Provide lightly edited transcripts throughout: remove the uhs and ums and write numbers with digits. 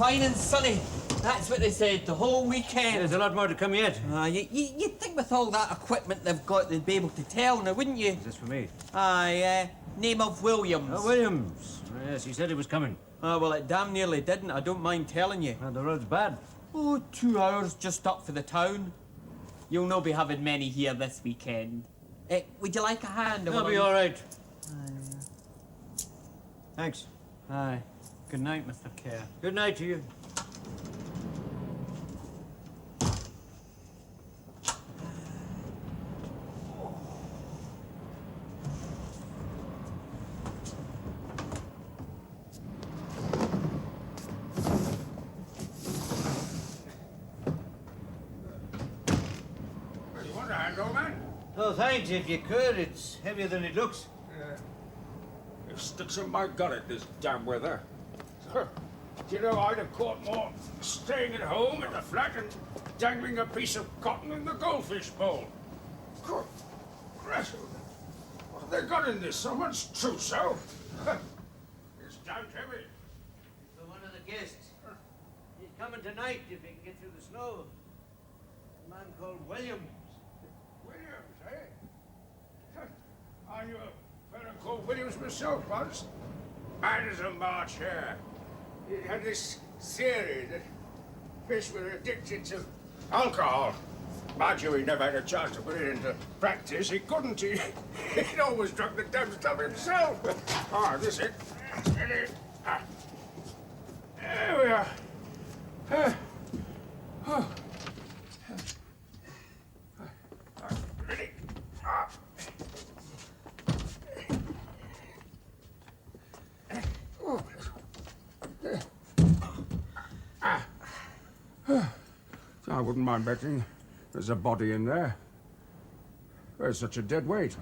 Fine and sunny. That's what they said the whole weekend. There's a lot more to come yet. You'd think with all that equipment they've got, they'd be able to tell now, wouldn't you? Is this for me? Name of Williams. Oh, Williams. Yes, he said he was coming. Well, it damn nearly didn't. I don't mind telling you. And the road's bad. Oh, 2 hours just up for the town. You'll not be having many here this weekend. Would you like a hand? I'll be all right. Thanks. Aye. Good night, Mr. Kerr. Good night to you. You want a hand, old man? Oh, thanks, if you could. It's heavier than it looks. It sticks in my gullet, this damn weather. You know, I'd have caught more staying at home in the flat and dangling a piece of cotton in the goldfish bowl. Good gracious. What have they got in this? Someone's trousseau? It's damned heavy. For one of the guests. He's coming tonight if he can get through the snow. A man called Williams. Williams, eh? I knew a fellow called Williams myself once. Man as a March hare. He had this theory that fish were addicted to alcohol. Mind you, he never had a chance to put it into practice. He couldn't. He'd always drunk the damn stuff himself. Ah, this is it. Steady. Ah. There we are. Ready? Ah. I wouldn't mind betting there's a body in there. There's such a dead weight.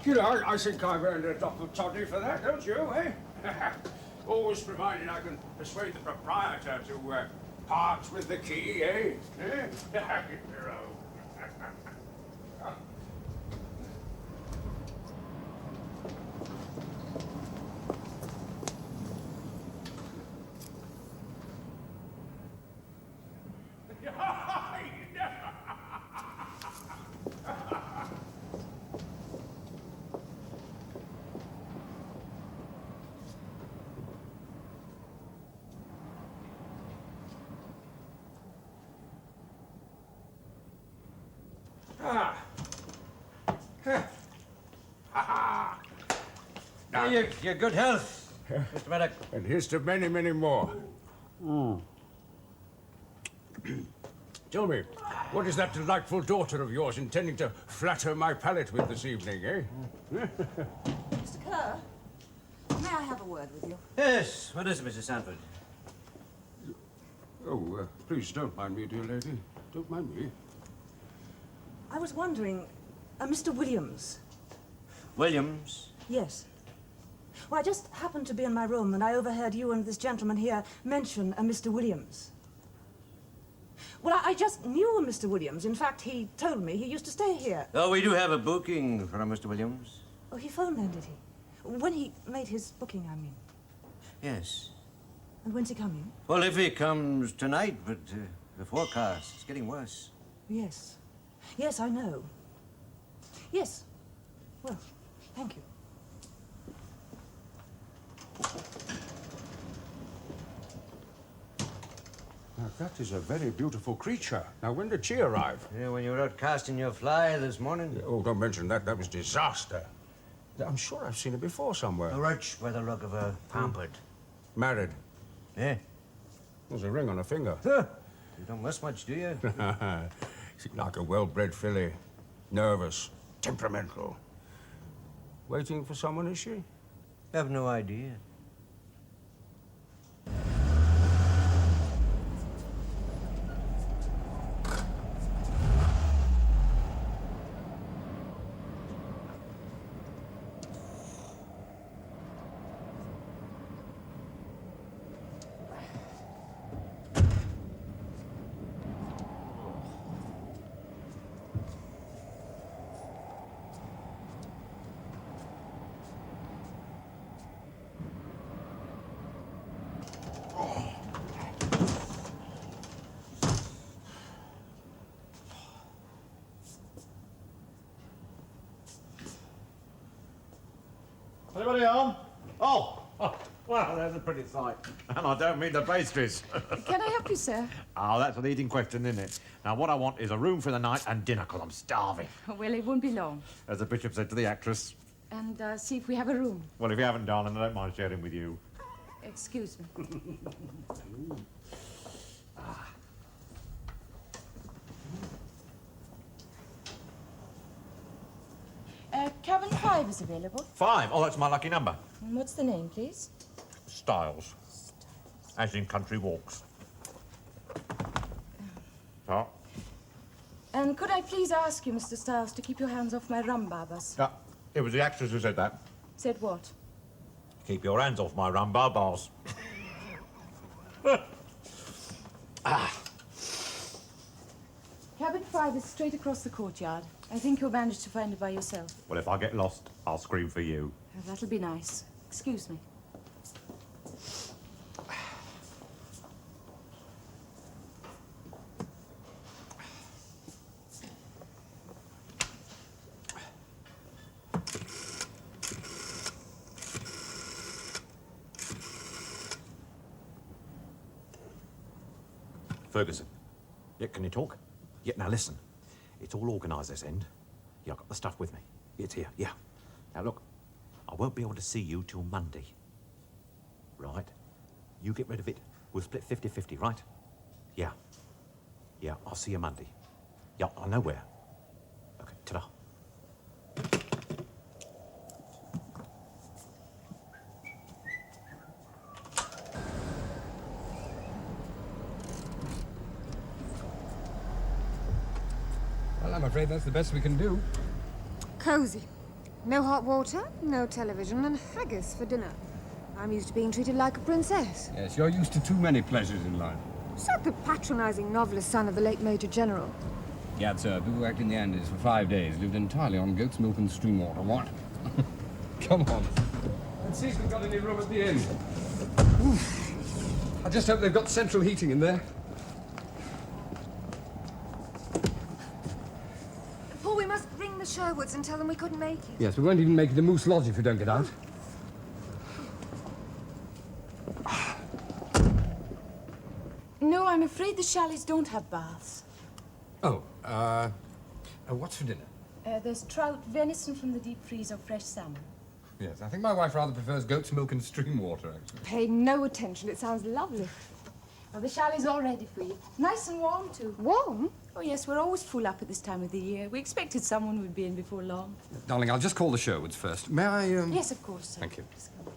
You know, I think I've earned a drop of toddy for that, don't you, eh? Always provided I can persuade the proprietor to part with the key, eh? Your good health, Mr. Maddock. And here's to many, many more. Tell me, what is that delightful daughter of yours intending to flatter my palate with this evening, eh? Mr. Kerr, may I have a word with you? Yes, what is it, Mrs. Sanford? Oh, please don't mind me, dear lady. Don't mind me. I was wondering, Mr. Williams. Williams? Yes. Well, I just happened to be in my room and I overheard you and this gentleman here mention a Mr. Williams. Well, I just knew a Mr. Williams. In fact, he told me he used to stay here. Oh, we do have a booking for a Mr. Williams. Oh, he phoned then, did he? When he made his booking, I mean. Yes. And when's he coming? Well, if he comes tonight, but the forecast is getting worse. Yes. Yes, I know. Yes. Well, thank you. Now, that is a very beautiful creature. Now, when did she arrive? Yeah, when you were out casting your fly this morning. Oh, don't mention that. That was disaster. I'm sure I've seen her before somewhere. A rich by the look of her, pampered. Married. Yeah. There's a ring on her finger. Huh. You don't miss much, do you? She's like a well-bred filly. Nervous, temperamental. Waiting for someone, is she? Have no idea. Anybody home? Oh, well, there's a pretty sight. And I don't mean the pastries. Can I help you, sir? Oh, that's a leading question, isn't it? Now, what I want is a room for the night and dinner, because I'm starving. Well, it won't be long. As the bishop said to the actress. And see if we have a room. Well, if you haven't, darling, I don't mind sharing with you. Excuse me. Cabin 5 is available. 5? Oh, that's my lucky number. And what's the name, please? Styles. As in country walks. So? And could I please ask you, Mr. Stiles, to keep your hands off my rum barbers? Yeah, it was the actress who said that. Said what? Keep your hands off my rum bars. Cabin 5 is straight across the courtyard. I think you'll manage to find it by yourself. Well, if I get lost, I'll scream for you. That'll be nice. Excuse me. Ferguson. Yeah, can you talk? Yeah, now listen. It's all organised this end. Yeah, I've got the stuff with me. It's here, yeah. Now look, I won't be able to see you till Monday. Right? You get rid of it. We'll split 50-50, right? Yeah. Yeah, I'll see you Monday. Yeah, I know where. Okay, ta-da. Well, I'm afraid that's the best we can do. Cozy. No hot water, no television, and haggis for dinner. I'm used to being treated like a princess. Yes, you're used to too many pleasures in life. So the patronizing novelist son of the late Major General. Yeah, sir. Who worked in the Andes for 5 days, lived entirely on goat's milk and stream water. What? Come on. Let's see if we've got any room at the inn. Oof. I just hope they've got central heating in there. Paul, we must ring the Sherwoods and tell them we couldn't make it. Yes, we won't even make it a Moose Lodge if we don't get out. No, I'm afraid the chalets don't have baths. Oh, what's for dinner? There's trout, venison from the deep freeze, or fresh salmon. Yes, I think my wife rather prefers goat's milk and stream water, actually. Pay no attention. It sounds lovely. Well, the chalet's all ready for you. Nice and warm, too. Warm? Oh, yes, we're always full up at this time of the year. We expected someone would be in before long. Darling, I'll just call the Sherwoods first. May I, Yes, of course, sir. Thank you. Just come.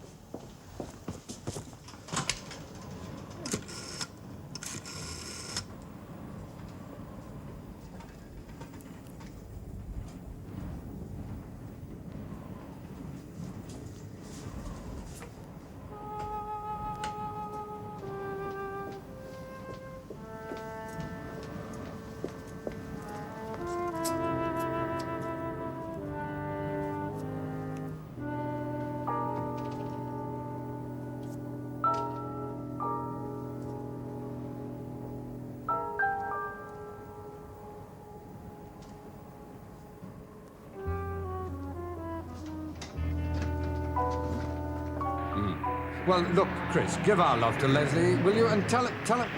Well, look, Chris, give our love to Leslie, will you? And tell her...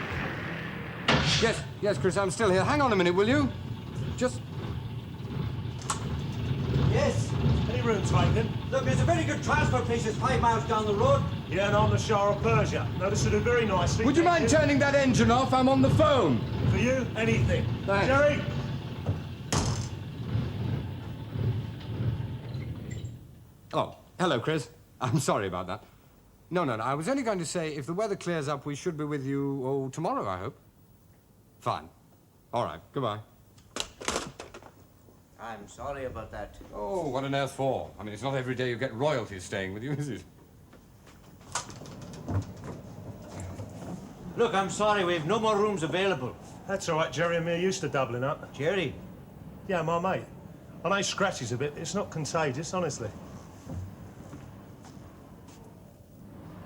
Yes, Chris, I'm still here. Hang on a minute, will you? Just... Yes. Any rooms vacant? Look, there's a very good transport place that's 5 miles down the road. Yeah, and I'm the Shah of Persia. Now, this will do very nicely. Would you mind turning that engine off? I'm on the phone. For you, anything. Thanks. Jerry? Oh, hello, Chris. I'm sorry about that. No, I was only going to say, if the weather clears up, we should be with you, tomorrow, I hope. Fine. All right, goodbye. I'm sorry about that. Oh, what on earth for? I mean, it's not every day you get royalty staying with you, is it? Look, I'm sorry, we've no more rooms available. That's all right, Jerry and me are used to doubling up. Jerry? Yeah, my mate. I know he scratches a bit, but it's not contagious, honestly.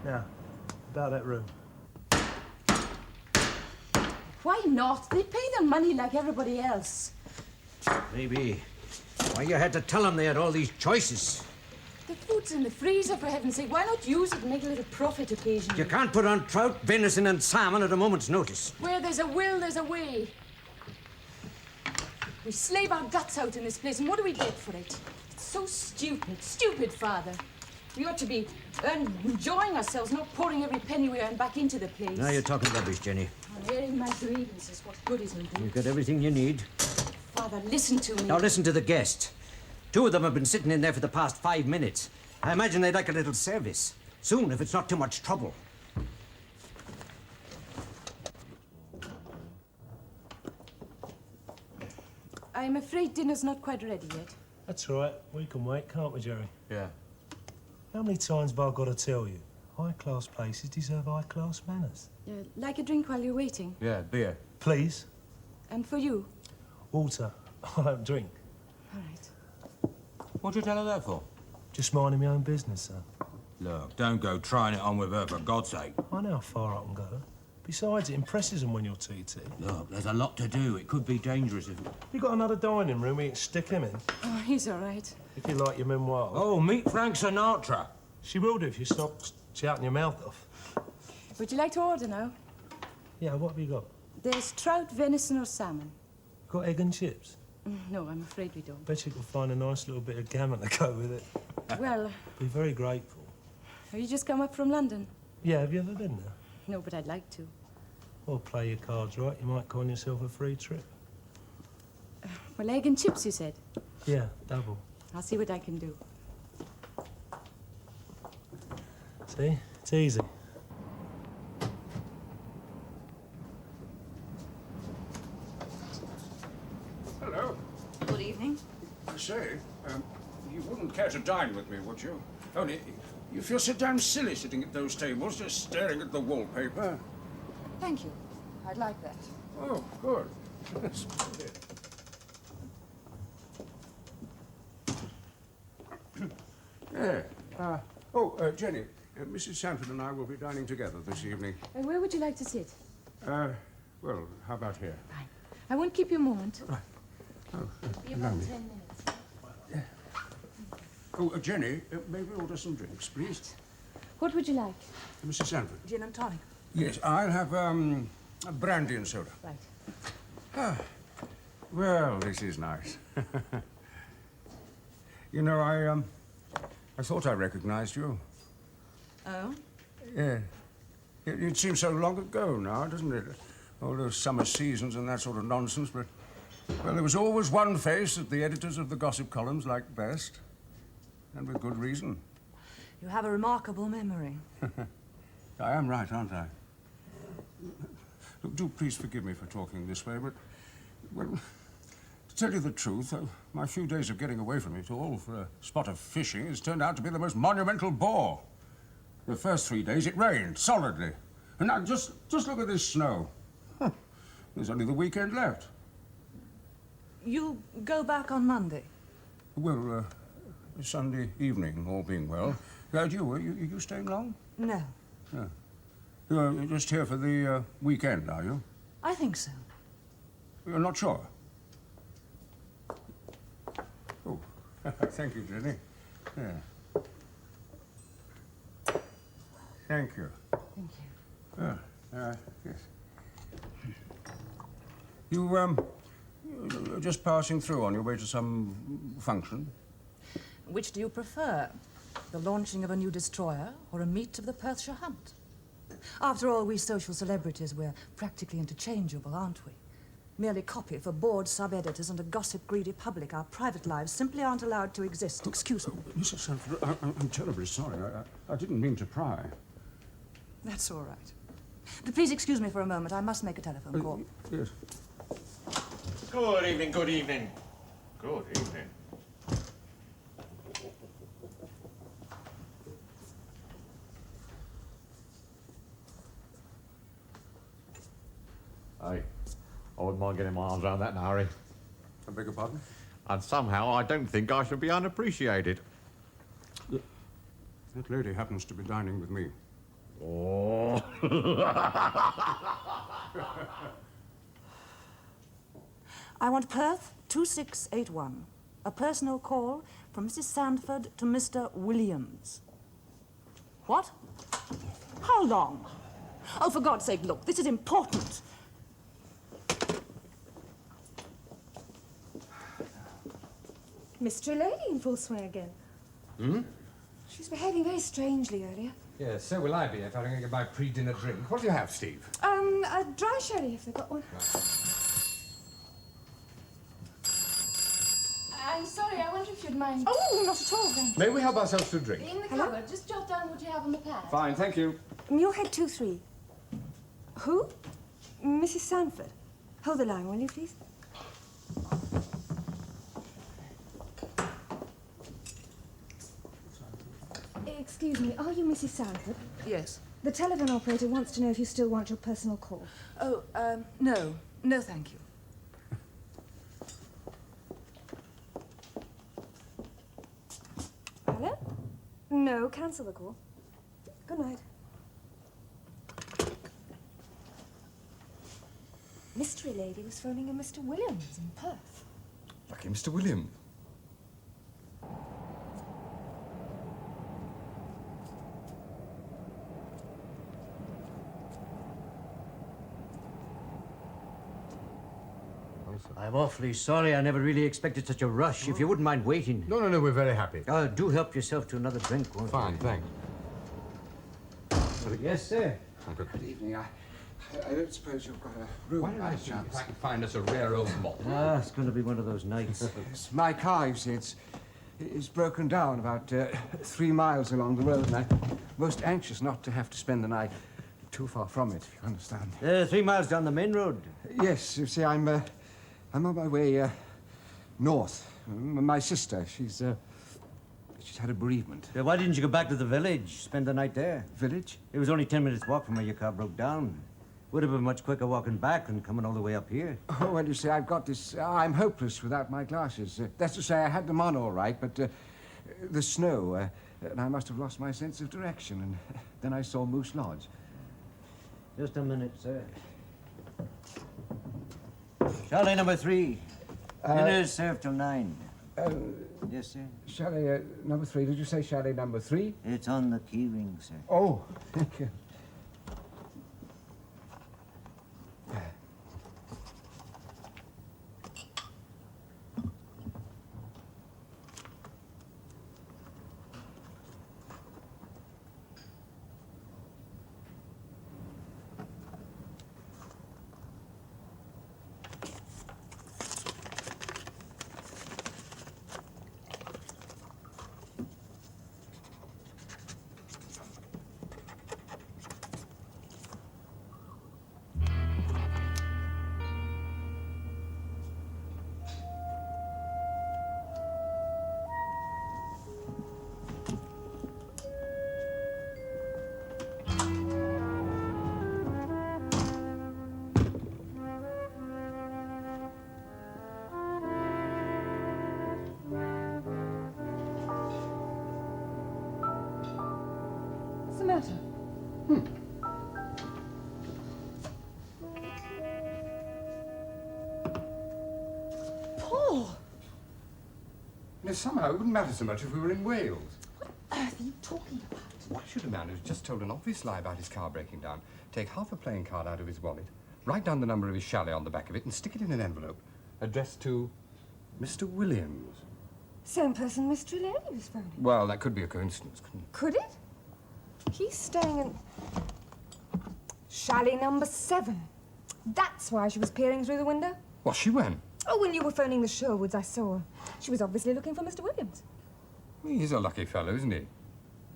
Now, about that room. Why not? They pay their money like everybody else. Maybe. Why you had to tell them they had all these choices? The food's in the freezer, for heaven's sake. Why not use it and make a little profit occasionally? You can't put on trout, venison and salmon at a moment's notice. Where there's a will, there's a way. We slave our guts out in this place, and what do we get for it? It's so stupid. Stupid, Father. We ought to be enjoying ourselves, not pouring every penny we earn back into the place. Now you're talking rubbish, Jenny. Airing my grievances, what good is it? You've got everything you need. Father, listen to me. Now listen to the guest. 2 of them have been sitting in there for the past 5 minutes. I imagine they'd like a little service. Soon, if it's not too much trouble. I'm afraid dinner's not quite ready yet. That's all right. We can wait, can't we, Jerry? Yeah. How many times have I got to tell you? High-class places deserve high-class manners. Like a drink while you're waiting. Yeah, beer. Please? And for you? Water. I don't drink. All right. What'd you tell her that for? Just minding my own business, sir. Look, don't go trying it on with her, for God's sake. I know how far I can go. Besides, it impresses them when you're TT. Look, there's a lot to do. It could be dangerous if... You got another dining room we can stick him in? Oh, he's all right. If you like your memoir. Oh, meet Frank Sinatra. She will do if you stop shouting your mouth off. Would you like to order now? Yeah, what have you got? There's trout, venison or salmon. Got egg and chips? No, I'm afraid we don't. Bet you could find a nice little bit of gammon to go with it. Well, Be very grateful. have you just come up from London? Yeah, have you ever been there? No, but I'd like to. Well, play your cards right. You might coin yourself a free trip. Well, egg and chips, you said? Yeah, double. I'll see what I can do. See? It's easy. Hello. Good evening. I say, you wouldn't care to dine with me, would you? Only, you feel so damn silly sitting at those tables, just staring at the wallpaper. Thank you. I'd like that. Oh, good. That's good. Yeah. Jenny, Mrs. Sanford and I will be dining together this evening. Where would you like to sit? Well, how about here? Fine. I won't keep you a moment. Oh, Be about 10 minutes. Oh, Jenny, may we order some drinks, please? What would you like? Mrs. Sanford. Gin and tonic. Yes, I'll have a brandy and soda. Right. Well, this is nice. You know, I thought I recognized you. Oh? Yeah. It seems so long ago now, doesn't it? All those summer seasons and that sort of nonsense, but... Well, there was always one face that the editors of the gossip columns liked best. And with good reason. You have a remarkable memory. I am right, aren't I? Look, do please forgive me for talking this way, but... Well, to tell you the truth, my few days of getting away from it all for a spot of fishing has turned out to be the most monumental bore. The first 3 days it rained, solidly. And now just look at this snow. Huh. There's only the weekend left. You go back on Monday? Well, Sunday evening, all being well. Are you staying long? No. No. You're just here for the weekend, are you? I think so. You're not sure? Oh, thank you, Jenny. Yeah. Thank you. Thank you. Yes. You're just passing through on your way to some function? Which do you prefer? The launching of a new destroyer or a meet of the Perthshire Hunt? After all, we social celebrities, we're practically interchangeable, aren't we? Merely copy for bored sub-editors and a gossip-greedy public. Our private lives simply aren't allowed to exist. Excuse me. Mrs. Sanford, I'm terribly sorry. I didn't mean to pry. That's all right. But please excuse me for a moment. I must make a telephone call. Yes. Good evening, good evening. Good evening. Hey, I wouldn't mind getting my arms around that in a hurry. I beg your pardon? And somehow I don't think I should be unappreciated. That lady happens to be dining with me. Oh. I want Perth 2681. A personal call from Mrs. Sandford to Mr. Williams. What? How long? Oh, for God's sake, look, this is important. Mystery lady in full swing again. Hmm? She was behaving very strangely earlier. Yeah, so will I be if I don't get my pre-dinner drink. What do you have, Steve? A dry sherry if they've got one. I'm sorry, I wonder if you'd mind. Oh, not at all, thank May we help ourselves to a drink? In the Hello? cupboard, just jot down what you have on the pad. Fine, thank you. you. Muirhead 23. Who? Mrs. Sanford. Hold the line, will you, please? Excuse me, are you Mrs. Sanford? Yes. The telephone operator wants to know if you still want your personal call. Oh, no. No, thank you. Hello? No, cancel the call. Good night. Mystery lady was phoning a Mr. Williams in Perth. Lucky Mr. William. I'm awfully sorry. I never really expected such a rush. If you wouldn't mind waiting. No, we're very happy. Do help yourself to another drink, won't Fine, you? thanks. Yes, sir. Good. Good evening. I don't suppose you've got a room Why don't by I see if chance? I can find us a rare old malt? Ah, it's going to be one of those nights. It's my car, you see, it's broken down about 3 miles along the road, and I'm most anxious not to have to spend the night too far from it, if you understand. 3 miles down the main road. Yes, you see, I'm on my way north. My sister, she's had a bereavement. Why didn't you go back to the village, spend the night there? Village? It was only 10 minutes walk from where your car broke down. Would have been much quicker walking back than coming all the way up here. Oh, well, you see, I've got this... I'm hopeless without my glasses. That's to say, I had them on all right, but the snow, and I must have lost my sense of direction, and then I saw Moose Lodge. Just a minute, sir. Chalet number 3. Dinner's served till 9. Yes, sir. Chalet number 3. Did you say chalet number 3? It's on the key ring, sir. Oh, thank you. What's the matter? Now, somehow, it wouldn't matter so much if we were in Wales. earth are you talking about? Why should a man who's just told an obvious lie about his car breaking down take half a playing card out of his wallet, write down the number of his chalet on the back of it, and stick it in an envelope addressed to Mr. Williams? Same person Miss Trelawney was phoning. Well, that could be a coincidence, couldn't it? Could it? He's staying in chalet number 7. That's why she was peering through the window. Was she when? Oh, when you were phoning the Sherwoods, I saw her. She was obviously looking for Mr. Williams. He's a lucky fellow, isn't he?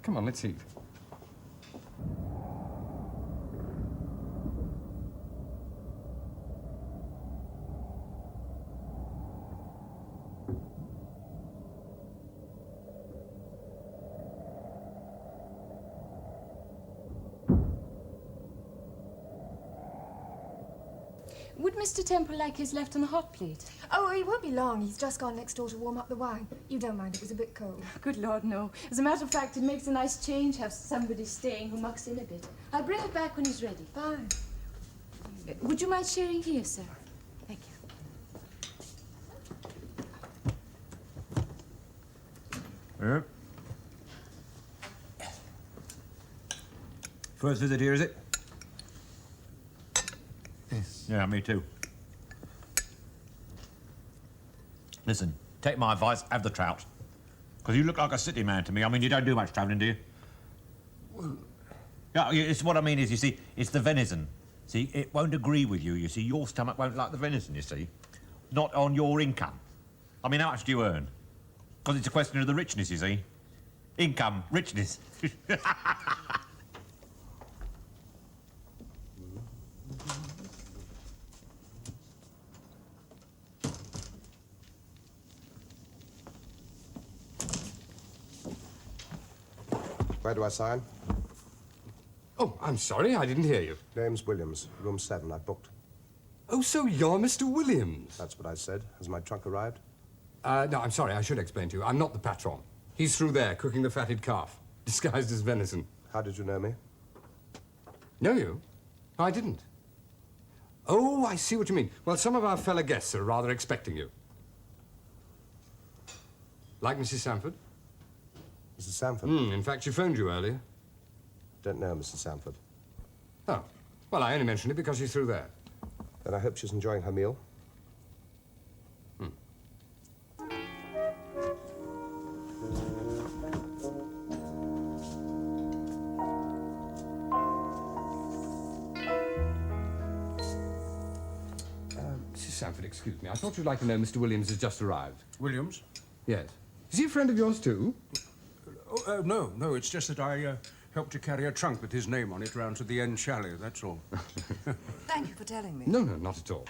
Come on, let's eat. Would Mr. Temple like his left on the hot plate? Oh, he won't be long. He's just gone next door to warm up the wine. You don't mind, it was a bit cold. Good Lord, no. As a matter of fact, it makes a nice change have somebody staying who mucks in a bit. I'll bring it back when he's ready. Fine. Would you mind sharing here, sir? Thank you. Yeah. First visit here, is it? Yes. Yeah, me too. Listen, take my advice, have the trout. Because you look like a city man to me. I mean, you don't do much travelling, do you? Yeah, it's what I mean is, you see, it's the venison. See, it won't agree with you, you see. Your stomach won't like the venison, you see. Not on your income. I mean, how much do you earn? Because it's a question of the richness, you see. Income, richness. Where do I sign? Oh, I'm sorry, I didn't hear you. Name's Williams, room 7, I booked. Oh, so you're Mr. Williams? That's what I said. Has my trunk arrived? No, I'm sorry, I should explain to you. I'm not the patron. He's through there, cooking the fatted calf, disguised as venison. How did you know me? Know you? I didn't. Oh, I see what you mean. Well, some of our fellow guests are rather expecting you. Like Mrs. Sanford? Mrs. Sanford? In fact, she phoned you earlier. Don't know Mrs. Sanford. Oh, well, I only mentioned it because she's through there. Then I hope she's enjoying her meal. Mrs. Sanford, excuse me. I thought you'd like to know Mr. Williams has just arrived. Williams? Yes. Is he a friend of yours, too? No, it's just that I helped to carry a trunk with his name on it round to the end chalet, that's all. Thank you for telling me. No, not at all.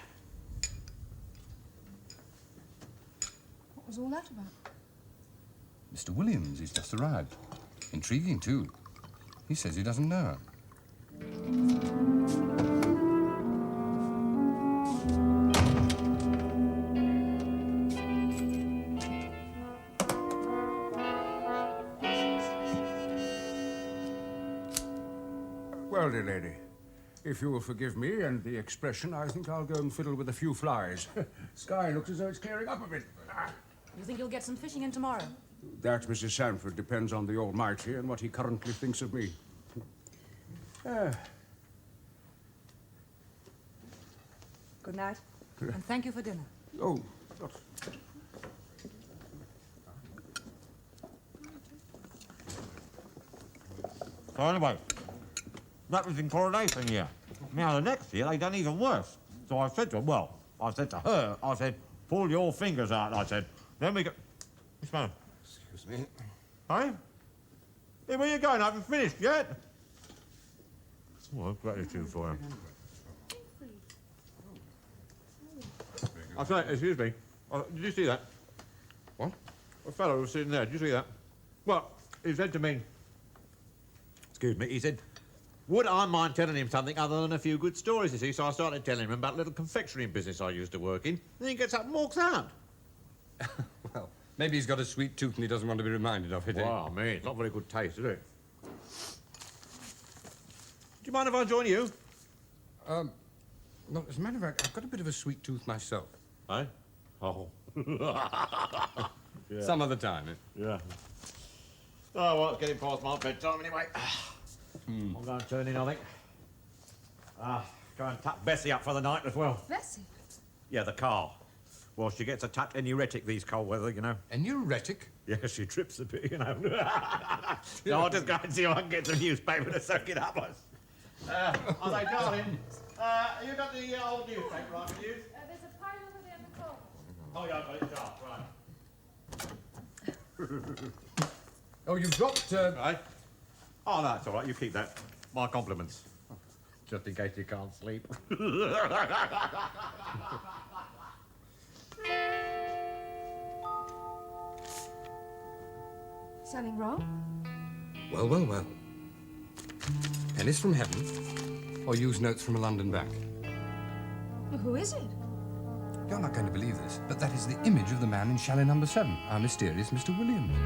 What was all that about? Mr. Williams, he's just arrived. Intriguing, too. He says he doesn't know her. Well, dear lady, if you will forgive me and the expression, I think I'll go and fiddle with a few flies. Sky looks as though it's clearing up a bit. You think you'll get some fishing in tomorrow? That, Mrs. Sanford, depends on the Almighty and what he currently thinks of me. Good night. And thank you for dinner. Oh, So anyway, that was in Coronation Year. Now the next year they done even worse. So I said to her, I said, pull your fingers out, I said. Then we go... Miss Man. Excuse me. Hey? Hey, where you going? I haven't finished yet. Well, gratitude for him. I say, excuse me. Did you see that? What? A fellow was sitting there. Did you see that? Well, he said to me... Excuse me, he said, would I mind telling him something other than a few good stories, you see? So I started telling him about a little confectionery business I used to work in. Then he gets up and walks out. Well, maybe he's got a sweet tooth and he doesn't want to be reminded of it. Well, I mean, it's not very good taste, is it? Do you mind if I join you? No, as a matter of fact, I've got a bit of a sweet tooth myself. Eh? Oh. Yeah. Some other time. Yeah. Oh, well, it's getting past my bedtime anyway. I'm going to turn in, I think. Go and tuck Bessie up for the night as well. Bessie? Yeah, the car. Well, she gets a touch aneuretic these cold weather, you know. Aneuretic? Yeah, she trips a bit, you know. No, I'll just go and see if I can get some newspaper to soak it up. Oh, they darling. You got the old newspaper I can use? There's a pile over there in the corner. Oh, yeah, I've got it sharp, right. Oh, you've dropped... Right. Oh, no, it's all right. You keep that. My compliments. Just in case you can't sleep. Something wrong? Well, well, well. Pennies from heaven, or use notes from a London bank. Well, who is it? You're not going to believe this, but that is the image of the man in chalet number 7, our mysterious Mr. Williams.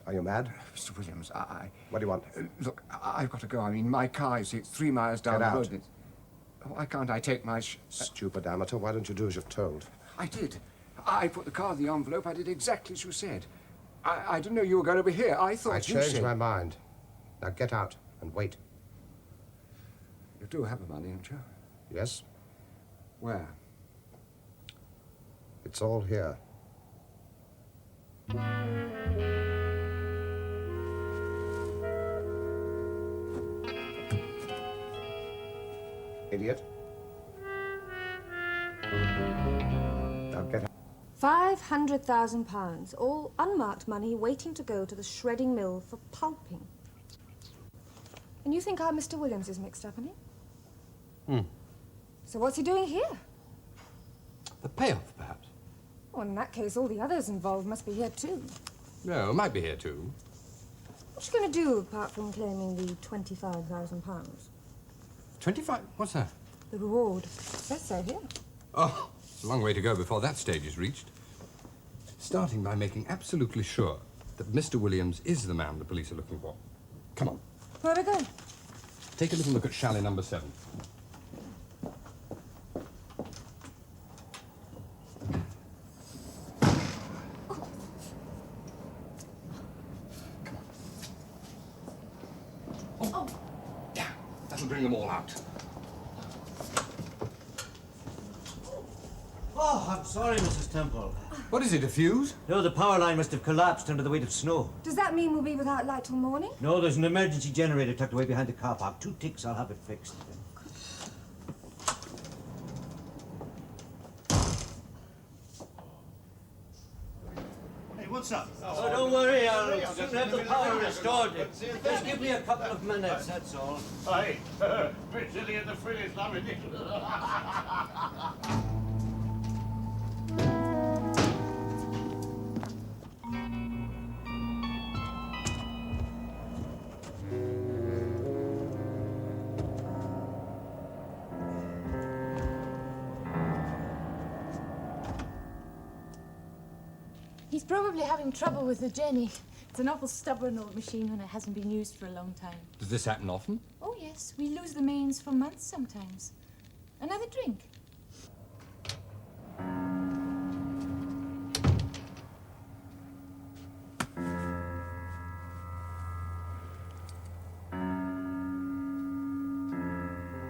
Are you mad? Mr. Williams, What do you want? Look, I've got to go. I mean, my car is 3 miles down Get the out. road. Why can't I take my... Stupid amateur, why don't you do as you're told? I did. I put the car in the envelope. I did exactly as you said. I didn't know you were going to be here. I thought I you changed said... my mind. Now get out and wait. You do have the money, don't you? Yes? Where? It's all here. Idiot. Now get out. £500,000, all unmarked money waiting to go to the shredding mill for pulping. And you think our Mr. Williams is mixed up in it? So what's he doing here? The payoff, perhaps? Well, in that case, all the others involved must be here too. No, it might be here, too. What you going to do apart from claiming the £25,000? 25? What's that? The reward. It says so here. Oh, it's a long way to go before that stage is reached. Starting by making absolutely sure that Mr. Williams is the man the police are looking for. Come on, Where are we going? take a little look at chalet number 7. Oh. Yeah, that'll bring them all out. Oh, I'm sorry, Mrs. Temple. What is it, a fuse? No, the power line must have collapsed under the weight of snow. Does that mean we'll be without light till morning? No, there's an emergency generator tucked away behind the car park. 2 ticks, I'll have it fixed. Hey, what's up? Oh, don't worry, I'll soon have the power restored. Just give me a couple of minutes, that's all. Hey, bit silly in the frillies, loving it. He's probably having trouble with the Jenny. It's an awful stubborn old machine when it hasn't been used for a long time. Does this happen often? Oh, yes. We lose the mains for months sometimes. Another drink?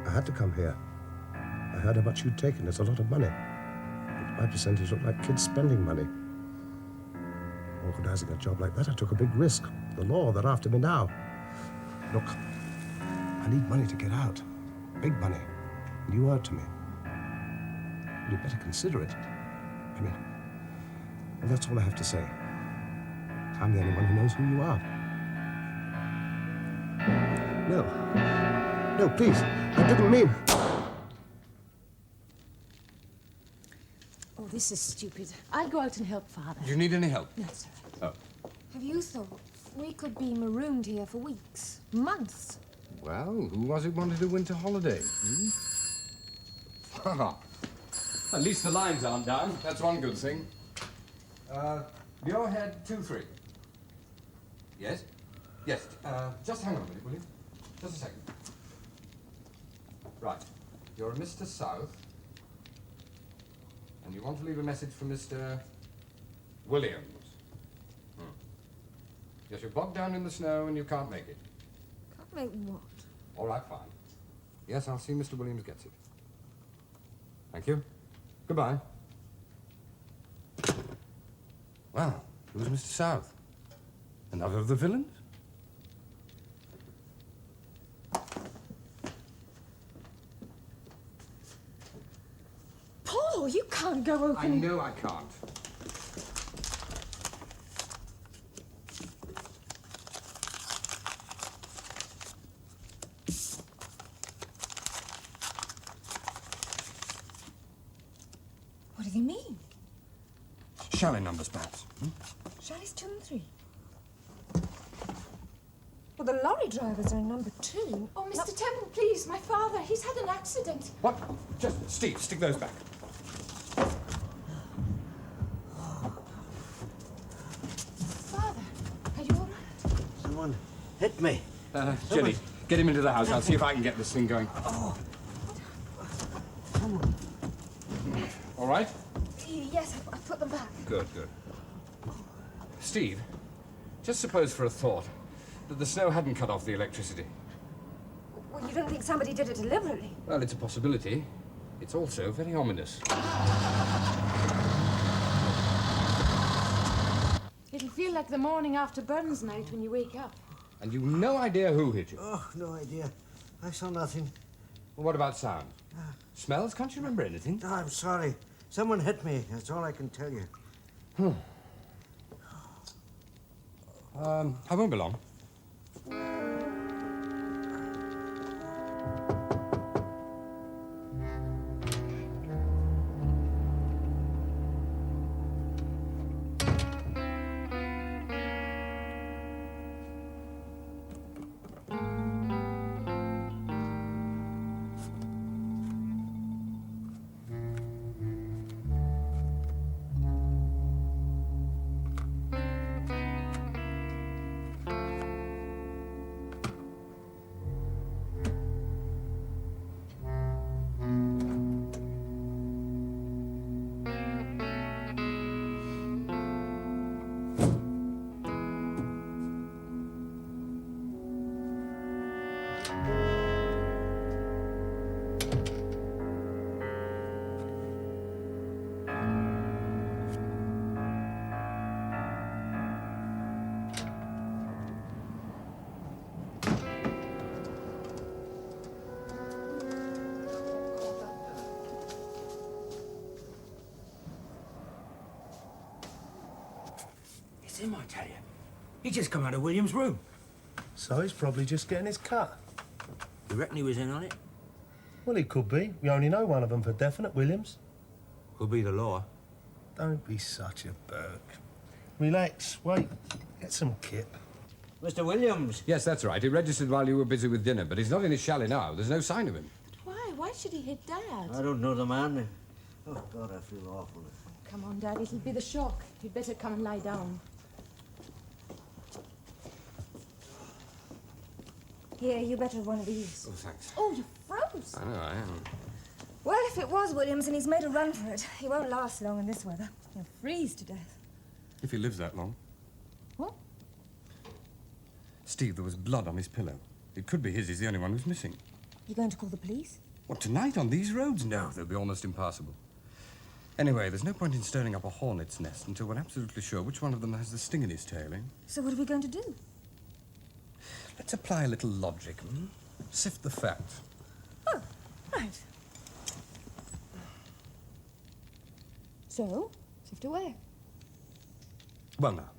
I had to come here. I heard how much you'd taken. It's a lot of money. My percentage looked like kids spending money. Organizing a job like that, I took a big risk. The law, they're after me now. Look, I need money to get out. Big money. And you owe it to me. You'd better consider it. I mean, well, that's all I have to say. I'm the only one who knows who you are. No. No, please. I didn't mean... Oh, this is stupid. I'll go out and help Father. Do you need any help? No, sir. Oh. Have you thought we could be marooned here for weeks, months? Well, who was it wanted a winter holiday? At least the lines aren't down. That's one good thing. Muirhead 2-3. Yes? Yes, just hang on a minute, will you? Just a second. Right. You're a Mr. South, and you want to leave a message for Mr. Williams. Yes, you're bogged down in the snow and you can't make it. Can't make what? All right, fine. Yes, I'll see Mr. Williams gets it. Thank you. Goodbye. Well, who's Mr. South? Another of the villains? Paul, you can't go open... I know I can't. What does he mean? Chalet numbers, perhaps. Chalets 2 and 3. Well, the lorry drivers are in number 2. Oh, Mr. Temple, please, my father, he's had an accident. What? Just, Steve, stick those back. Father, are you all right? Someone hit me. Jenny, get him into the house. I'll see if I can get this thing going. All right? Yes, I put them back. Good, good. Steve, just suppose for a thought that the snow hadn't cut off the electricity. Well, you don't think somebody did it deliberately? Well, it's a possibility. It's also very ominous. It'll feel like the morning after Burns night when you wake up. And you've no idea who hit you? Oh, no idea. I saw nothing. Well, what about sound? Smells? Can't you remember anything? No, I'm sorry. Someone hit me. That's all I can tell you. I won't be long. It's him, I tell you. He just come out of William's room. So he's probably just getting his cut. You reckon he was in on it? Well, he could be. We only know one of them for definite, Williams. Could be the law. Don't be such a berg. Relax, wait. Get some kip. Mr. Williams. Yes, that's right. He registered while you were busy with dinner, but he's not in his chalet now. There's no sign of him. Why? Why should he hit Dad? I don't know the man. Oh, God, I feel awful. Come on, Dad, it'll be the shock. You'd better come and lie down. Here, you better have one of these. Oh, thanks. Oh, you froze. I know, I am. Well, if it was Williams and he's made a run for it, he won't last long in this weather. He'll freeze to death. If he lives that long. What? Steve, there was blood on his pillow. It could be his. He's the only one who's missing. You going to call the police? What, tonight on these roads? No, they'll be almost impassable. Anyway, there's no point in stirring up a hornet's nest until we're absolutely sure which one of them has the sting in his tail, eh? So what are we going to do? Let's apply a little logic, Sift the facts. Oh, right. So, sift away. Well, now,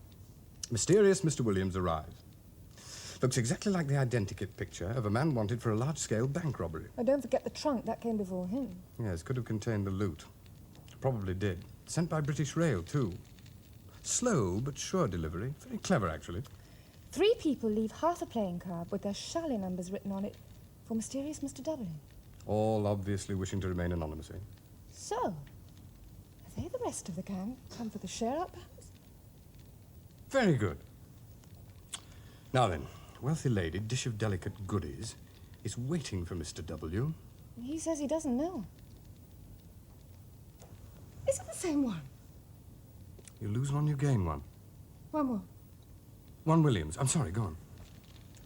mysterious Mr. Williams arrives. Looks exactly like the identikit picture of a man wanted for a large-scale bank robbery. Oh, don't forget the trunk. That came before him. Yes, could have contained the loot. Probably did. Sent by British Rail, too. Slow but sure delivery. Very clever, actually. 3 people leave half a playing card with their chalet numbers written on it for mysterious Mr. Dublin. All obviously wishing to remain anonymous, eh? So, are they the rest of the gang come for the share-up, perhaps? Very good. Now then, wealthy lady, dish of delicate goodies, is waiting for Mr. W. He says he doesn't know. Is it the same one? You lose one, you gain one. One more. One Williams. I'm sorry, go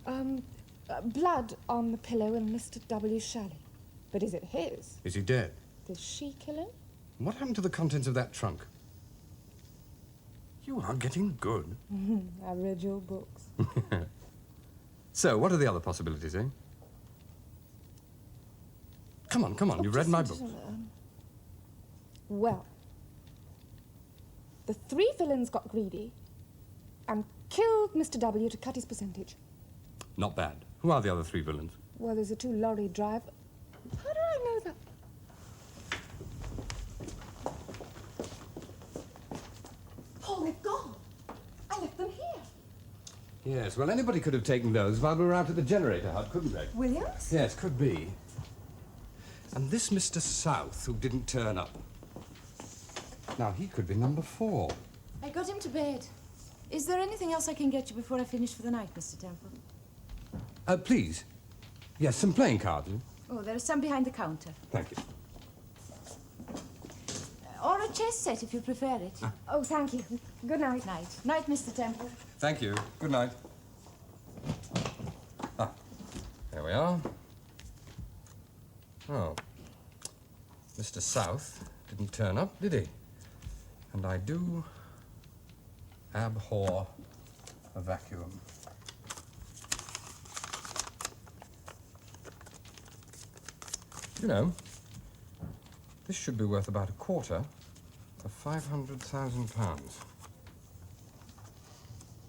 on. Blood on the pillow in Mr. W's chalet. But is it his? Is he dead? Did she kill him? What happened to the contents of that trunk? You are getting good. I read your books. So, what are the other possibilities, eh? Come on, you've read my books. Well, the three villains got greedy and killed Mr. W to cut his percentage. Not bad. Who are the other three villains? Well, there's a two-lorry driver. How did I know that? Oh, they've gone. I left them here. Yes, well, anybody could have taken those while we were out at the generator hut, couldn't they? Williams? Yes, could be. And this Mr. South, who didn't turn up. Now, he could be number 4. I got him to bed. Is there anything else I can get you before I finish for the night, Mr. Temple? Please. Yes, some playing cards. Oh, there are some behind the counter. Thank you. Or a chess set, if you prefer it. Oh, thank you. Good night. Night. Night, Mr. Temple. Thank you. Good night. Ah, there we are. Oh. Mr. South didn't turn up, did he? And I do abhor a vacuum. You know, this should be worth about £250,000 for £500,000.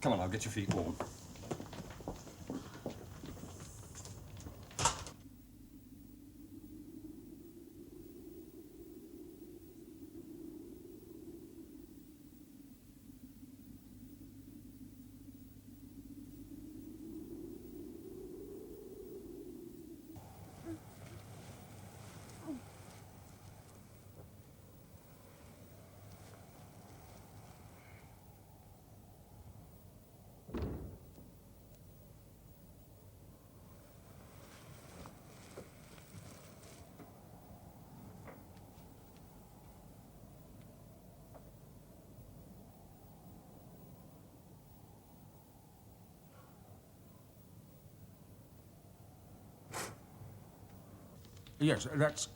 Come on, I'll get your feet warm. Yes, that's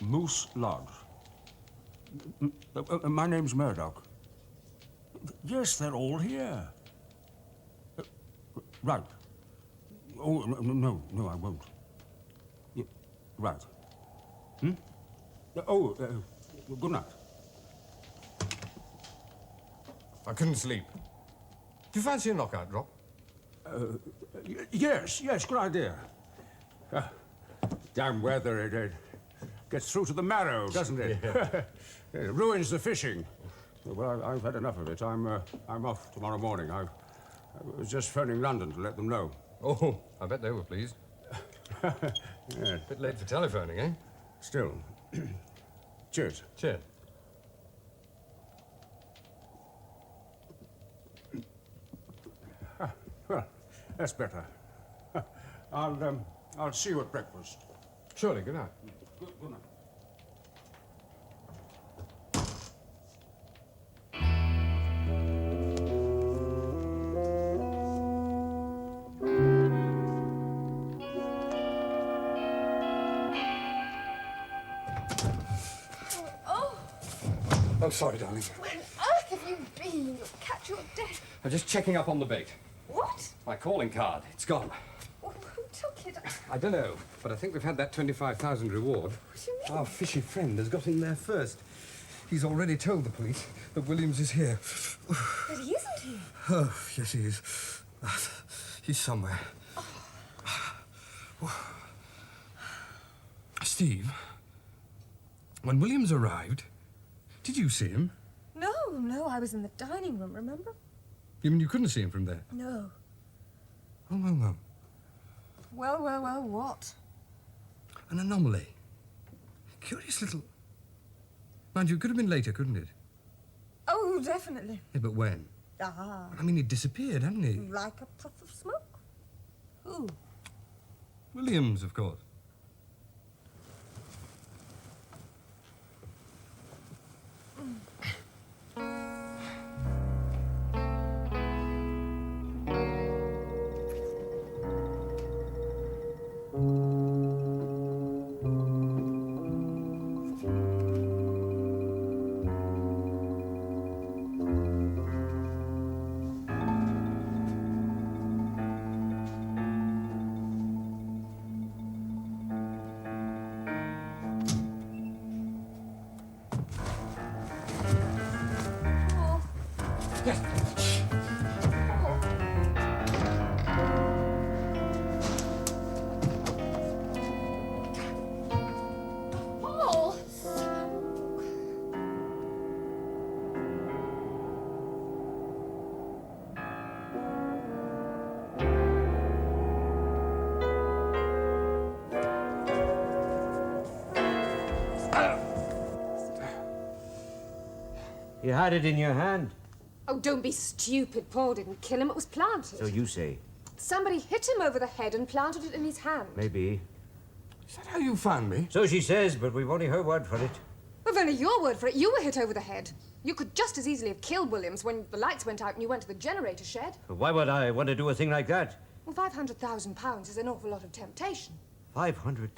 Moose Lodge. My name's Murdoch. Yes, they're all here. Right. Oh, no, I won't. Yeah, right. Oh, good night. I couldn't sleep. Do you fancy a knockout drop? Yes, good idea. Damn weather, it gets through to the marrow, doesn't it? It ruins the fishing. Well, I've had enough of it. I'm off tomorrow morning. I was just phoning London to let them know. Oh, I bet they were pleased. Yeah. Bit late for telephoning, eh? Still. Cheers. Cheers. Well, that's better. I'll see you at breakfast. Surely, good night. Good night. I'm sorry, darling. Where on earth have you been? You'll catch your death. I'm just checking up on the bait. What? My calling card. It's gone. Who took it? I don't know, but I think we've had that 25,000 reward. What do you mean? Our fishy friend has got in there first. He's already told the police that Williams is here. But he isn't here. Oh, yes, he is. He's somewhere. Steve, when Williams arrived, did you see him? No, I was in the dining room, remember? You mean you couldn't see him from there? No. Oh. Well, what? An anomaly. Curious little... Mind you, it could have been later, couldn't it? Oh, definitely. Yeah, but when? Ah. I mean, he disappeared, hadn't he? Like a puff of smoke. Who? Williams, of course. Paul! You had it in your hand. Oh, don't be stupid. Paul didn't kill him. It was planted. So you say. Somebody hit him over the head and planted it in his hand. Maybe. Is that how you found me? So she says, but we've only her word for it. We've only your word for it. You were hit over the head. You could just as easily have killed Williams when the lights went out and you went to the generator shed. But why would I want to do a thing like that? Well, £500,000 is an awful lot of temptation. 500.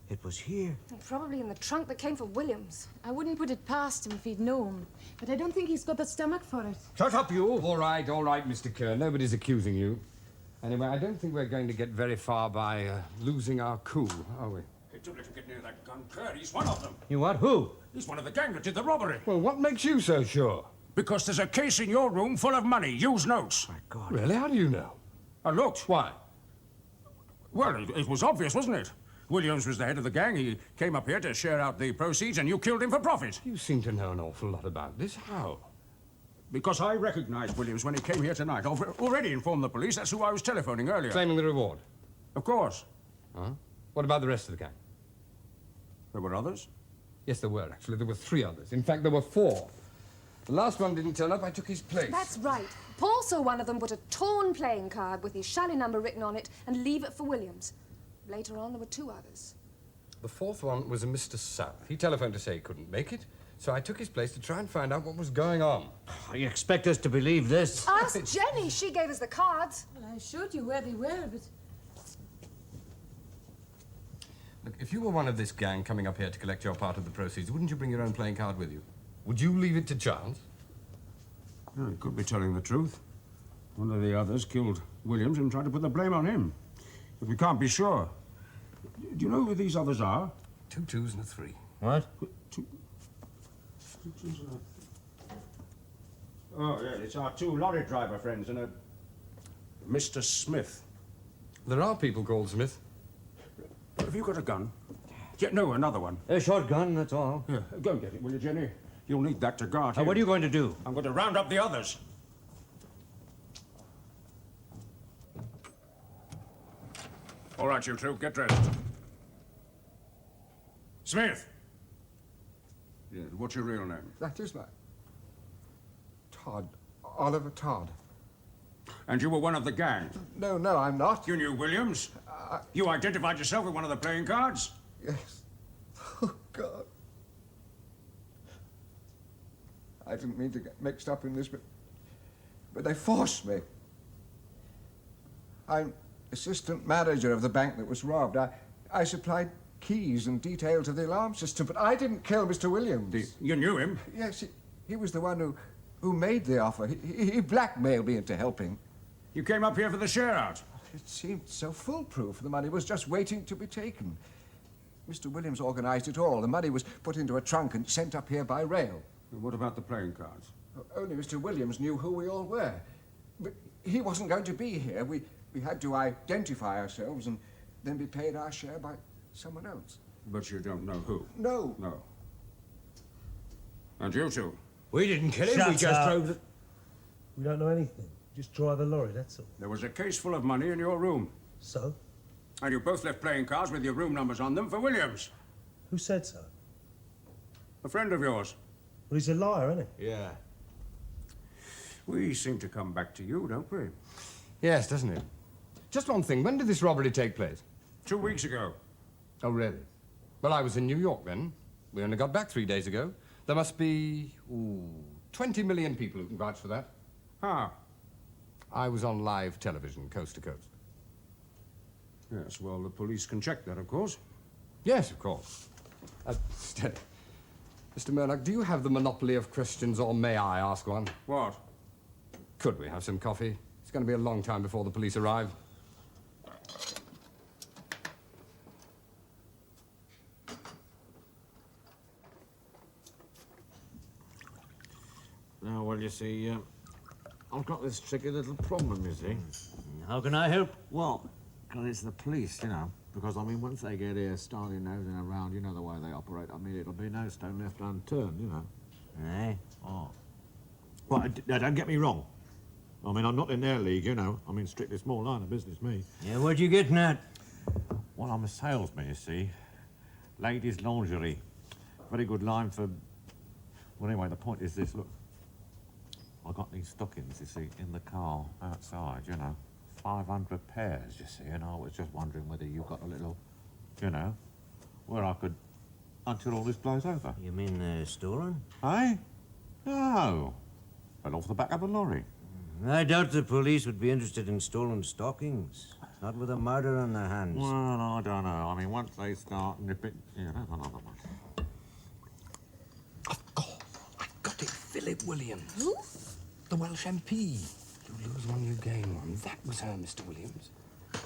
It was here. And probably in the trunk that came from Williams. I wouldn't put it past him if he'd known, but I don't think he's got the stomach for it. Shut up, you! All right, Mr. Kerr. Nobody's accusing you. Anyway, I don't think we're going to get very far by losing our cool, are we? Hey, don't let him get near that gun, Kerr. He's one of them. You what? Who? He's one of the gang that did the robbery. Well, what makes you so sure? Because there's a case in your room full of money, used notes. My God. Really? How do you know? I looked. Why? Well, it was obvious, wasn't it? Williams was the head of the gang. He came up here to share out the proceeds, and you killed him for profit. You seem to know an awful lot about this. How? Because I recognized Williams when he came here tonight. I've already informed the police. That's who I was telephoning earlier. Claiming the reward? Of course. Huh? What about the rest of the gang? There were others? Yes, there were, actually. There were 3 others. In fact, there were 4. The last one didn't turn up. I took his place. That's right. Paul saw one of them put a torn playing card with his chalet number written on it and leave it for Williams. Later on, there were 2 others. The 4th one was a Mr. South. He telephoned to say he couldn't make it, so I took his place to try and find out what was going on. You expect us to believe this? Ask Jenny. She gave us the cards. Well, I showed you where they were, but... Look, if you were one of this gang coming up here to collect your part of the proceeds, wouldn't you bring your own playing card with you? Would you leave it to chance? Well, he could be telling the truth. One of the others killed Williams and tried to put the blame on him. But we can't be sure. Do you know who these others are? 2 2s and a 3. What? 2 2s and a... Oh, yeah, it's our 2 lorry driver friends and a... Mr. Smith. There are people called Smith. Have you got a gun? Yeah, no, another one. A shotgun, that's all. Yeah, go and get it, will you, Jenny? You'll need that to guard him. What are you going to do? I'm going to round up the others. All right, you 2, get dressed. Smith! Yeah, what's your real name? That is my... Todd. Oliver Todd. And you were one of the gang? No, I'm not. You knew Williams? You identified yourself with one of the playing cards? Yes. Oh, God. I didn't mean to get mixed up in this, but they forced me. I'm assistant manager of the bank that was robbed. I supplied keys and details of the alarm system, but I didn't kill Mr. Williams. You knew him? Yes, he was the one who made the offer. He blackmailed me into helping. You came up here for the share-out? It seemed so foolproof. The money was just waiting to be taken. Mr. Williams organized it all. The money was put into a trunk and sent up here by rail. What about the playing cards? Only Mr. Williams knew who we all were. But he wasn't going to be here. We had to identify ourselves and then be paid our share by someone else. But you don't know who? No. No. And you 2? We didn't kill him, we just drove the... We don't know anything. Just drive a lorry, that's all. There was a case full of money in your room. So? And you both left playing cards with your room numbers on them for Williams. Who said so? A friend of yours. Well, he's a liar, isn't he? Yeah. We seem to come back to you, don't we? Yes, doesn't it? Just one thing. When did this robbery take place? 2 weeks ago. Oh, really? Well, I was in New York then. We only got back 3 days ago. There must be, 20 million people who can vouch for that. Ah. I was on live television, coast to coast. Yes, well, the police can check that, of course. Yes, of course. Steady. Mr. Murdoch, do you have the monopoly of questions, or may I ask one? What? Could we have some coffee? It's going to be a long time before the police arrive. Now, well, you see, I've got this tricky little problem, you see. How can I help? Well, because it's the police, you know. Because, I mean, once they get here, starting nosing around, you know the way they operate. I mean, it'll be no stone left unturned, you know. Aye. Oh. Well, don't get me wrong. I mean, I'm not in their league, you know. I mean, strictly small line of business, me. Yeah, what you getting at? Well, I'm a salesman, you see. Ladies' lingerie. Very good line for... Well, anyway, the point is this, look. I got these stockings, you see, in the car outside, you know. 500 pairs, you see, and I was just wondering whether you got a little, you know, where I could, until all this blows over. You mean stolen? Eh? No. Fell off the back of a lorry. I doubt the police would be interested in stolen stockings. Not with a murder on their hands. Well, I don't know. I mean, once they start nipping, you know, I don't know. I've got it. Philip Williams. Who? The Welsh MP. You lose one, you gain one. That was her, Mr. Williams.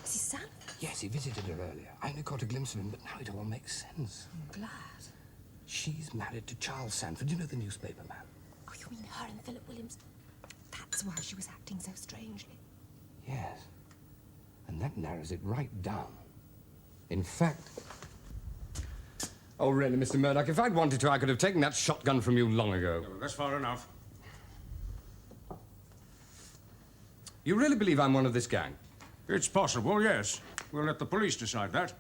Is he Sam? Yes, he visited her earlier. I only caught a glimpse of him, but now it all makes sense. I'm glad. She's married to Charles Sanford. You know, the newspaper man. Oh, you mean her and Philip Williams? That's why she was acting so strangely. Yes. And that narrows it right down. In fact... Oh, really, Mr. Murdoch, if I'd wanted to, I could have taken that shotgun from you long ago. Yeah, well, that's far enough. You really believe I'm one of this gang? It's possible, yes. We'll let the police decide that.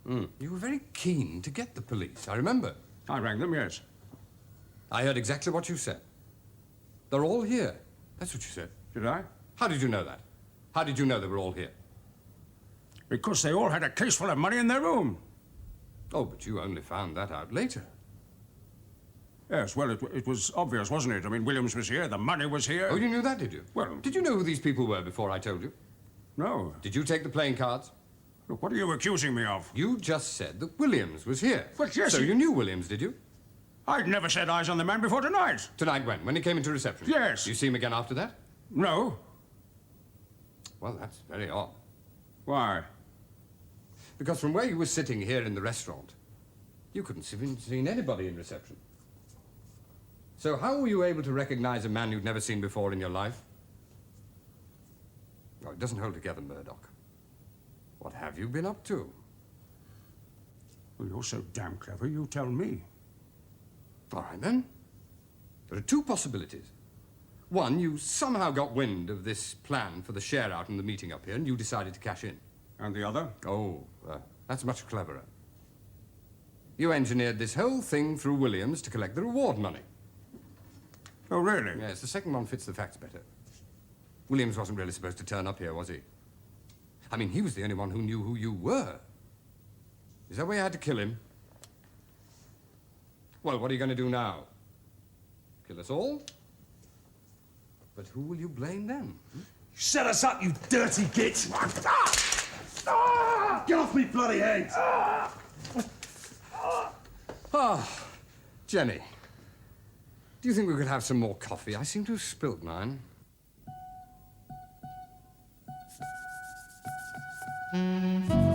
You were very keen to get the police, I remember. I rang them, yes. I heard exactly what you said. They're all here. That's what you said. Did I? How did you know that? How did you know they were all here? Because they all had a case full of money in their room. Oh, but you only found that out later. Yes, well, it was obvious, wasn't it? I mean, Williams was here, the money was here. Oh, you knew that, did you? Well... Did you know who these people were before I told you? No. Did you take the playing cards? Look, what are you accusing me of? You just said that Williams was here. Well, yes, So you knew Williams, did you? I'd never set eyes on the man before tonight. Tonight when? When he came into reception? Yes. You see him again after that? No. Well, that's very odd. Why? Because from where you were sitting here in the restaurant, you couldn't have seen anybody in reception. So how were you able to recognize a man you'd never seen before in your life? Oh, it doesn't hold together, Murdoch. What have you been up to? Well, you're so damn clever, you tell me. All right, then. There are two possibilities. One, you somehow got wind of this plan for the share-out and the meeting up here, and you decided to cash in. And the other? Oh, that's much cleverer. You engineered this whole thing through Williams to collect the reward money. Oh, really? Yes, the second one fits the facts better. Williams wasn't really supposed to turn up here, was he? I mean, he was the only one who knew who you were. Is that why you had to kill him? Well, what are you going to do now? Kill us all? But who will you blame then? Shut us up, you dirty git! Get off me bloody head! Jenny. Do you think we could have some more coffee? I seem to have spilt mine. Mm-hmm.